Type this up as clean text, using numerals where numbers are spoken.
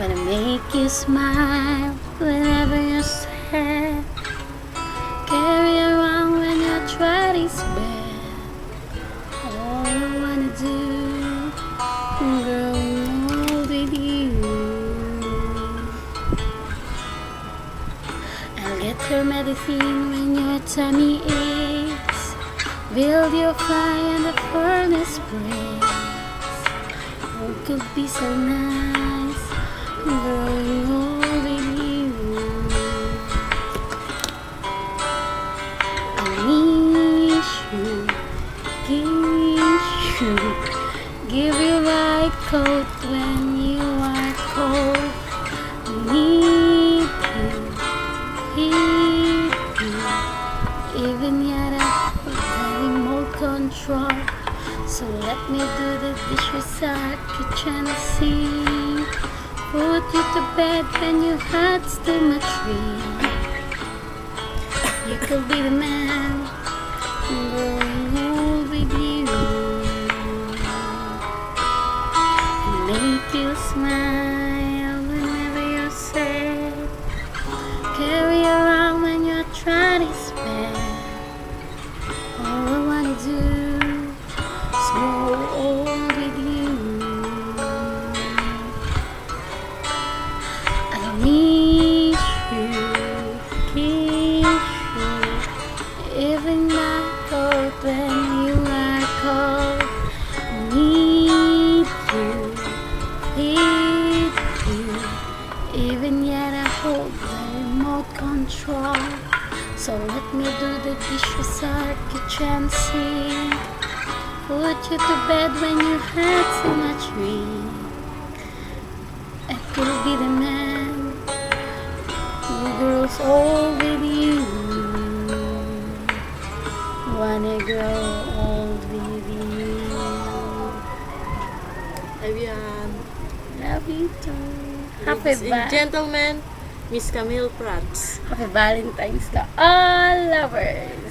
Wanna make you smile whenever you're sad. Carry around when your throat is bad. All I wanna do, growing old with you. I'll get your medicine when your tummy aches. Build your fire and the furnace breaks. Oh, could be so nice, growing old with you. I need you, kiss you, give you right coat when you are cold. I need you, keep you, even yet I have remote control. So let me do the dishes at kitchen sink. Put you to bed when your heart's too much real. You could be the man, growing old with you. And make you smile whenever you're sad. Carry around when your throat is bad. All I wanna do is grow old with you. I need you, kiss you, even my cold when you are cold. I need you, need you, even yet I hold the remote control. So let me do the dishes at kitchen sink. Put you to bed when you had so much dream. I could be the man who grows old with you. Wanna grow old with you. Ayan. Love you too. Ladies and gentlemen, Miss Camille Prats. Happy Valentine's to all lovers.